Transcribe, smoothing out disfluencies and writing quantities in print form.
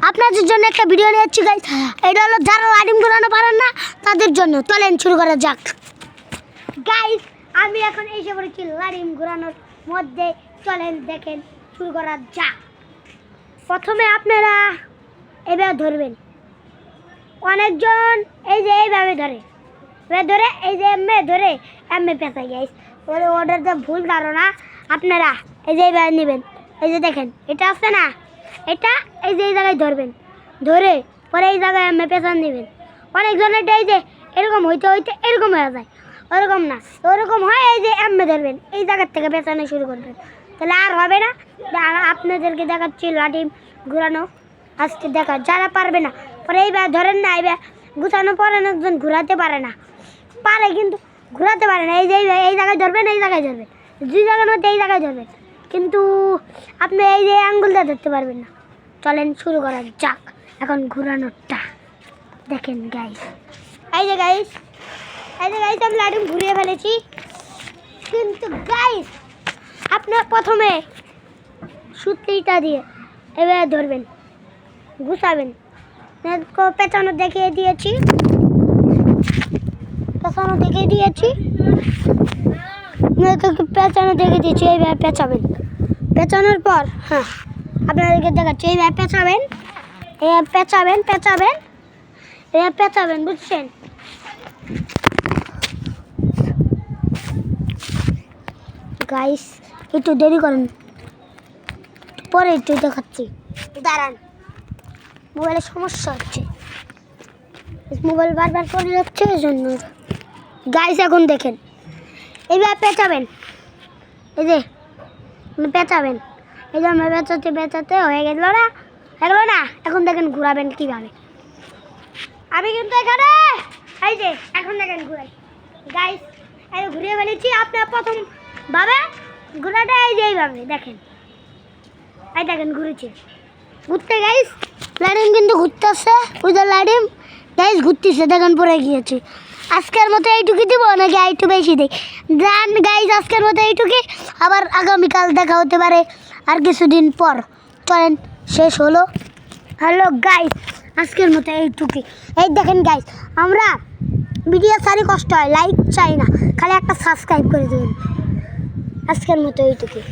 আপনাদের জন্য একটা ভিডিও নিয়ে যাচ্ছি গাইস। এটা হলো যারা লাডিম ঘোরানো পারেন না তাদের জন্য। চলেন শুরু করা যাক গাইস। আমি এখন এসে পড়েছি লাডিম ঘোরানোর মধ্যে। চলেন দেখেন, শুরু করা যাক। প্রথমে আপনারা এভাবে ধরবেন। অনেকজন এই যে এইভাবে ধরে এই যে এমএ ধরে এমএ পেঁচাই গাইস। ওদের তো ভুল ধারণা। আপনারা এই যে এইভাবে নেবেন। এই যে দেখেন এটা আছে না, এটা এই যে এই জায়গায় ধরবেন, ধরে পরে এই জায়গায় এমএ পেঁচান নেবেন। অনেকজনের এই যে এরকম হইতে হইতে এরকম হয়ে যায়, ওরকম না, ওরকম হয় এই যে এমএ ধরবেন, এই জায়গার থেকে পেঁচানো শুরু করবেন, তাহলে আর হবে না। আপনাদেরকে দেখাচ্ছি লাঠিম ঘুরানো আজকে দেখা। যারা পারবে না পরে এইবার ধরেন না, এইবার গুছানো পরে একজন ঘুরাতে পারে না, পারে কিন্তু ঘুরাতে পারে না। এই যে এই জায়গায় ধরবেন, এই জায়গায় ধরবেন, দুই জায়গার মধ্যে এই জায়গায় ধরবেন, কিন্তু আপনি এই যে আঙ্গুলটা ধরতে পারবেন না। চলেন শুরু করা যাক এখন ঘুরানোটা। দেখেন গাইস, এই যে গাইস, এই যে গাইস আমি লাডুম ঘুরিয়ে ফেলেছি। কিন্তু গাইস আপনার প্রথমে সুতলিটা দিয়ে এভাবে ধরবেন, ঘুষাবেন। পেঁচানো দেখিয়ে দিয়েছি, পেঁচানো দেখিয়ে দিয়েছি, পেঁচানো দেখে দিয়েছি। এইভাবে পেঁচাবেন, পেঁচানোর পর হ্যাঁ আপনাদেরকে দেখাচ্ছি। এইভাবে পেঁচাবেন, এইভাবে পেঁচাবেন, পেঁচাবেন, এইভাবে পেঁচাবেন, বুঝছেন? গাইস একটু দেরি করেন, পরে একটু দেখাচ্ছি। দাঁড়ান, মোবাইলের সমস্যা হচ্ছে, মোবাইল বারবার করে যাচ্ছে এই জন্য। গাইস এখন দেখেন, এইভাবে পেঁচাবেন, এই যে পেঁচাবেন, এই যে আমার পেঁচাতে পেঁচাতে হয়ে গেল না, হয়ে না। এখন দেখেন ঘুরাবেন কীভাবে। আমি কিন্তু এখানে এই যে এখন দেখেন ঘুরাই গাইস, এই ঘুরিয়ে ফেলেছি। আপনার প্রথম ভাবে ঘোরাটা এই যে এইভাবে দেখেন, এই দেখেন ঘুরেছে, ঘুরতে গাইস। লাডিম কিন্তু ঘুরতেছে, ওই যে লাডিম গাইস ঘুরতেছে, দেখেন পরে গিয়েছে। আজকের মতো এইটুকু দিব নাকি একটু বেশি দিই জান গাইস? আজকের মতো এইটুকুই, আবার আগামীকাল দেখা হতে পারে আর কিছুদিন পর। চলেন শেষ হলো। হ্যালো গাইস, আজকের মতো এইটুকুই। এই দেখেন গাইস, আমরা ভিডিও সারি কষ্ট হয়, লাইক চাই না, খালি একটা সাবস্ক্রাইব করে দেবেন। আজকের মতো এইটুকুই।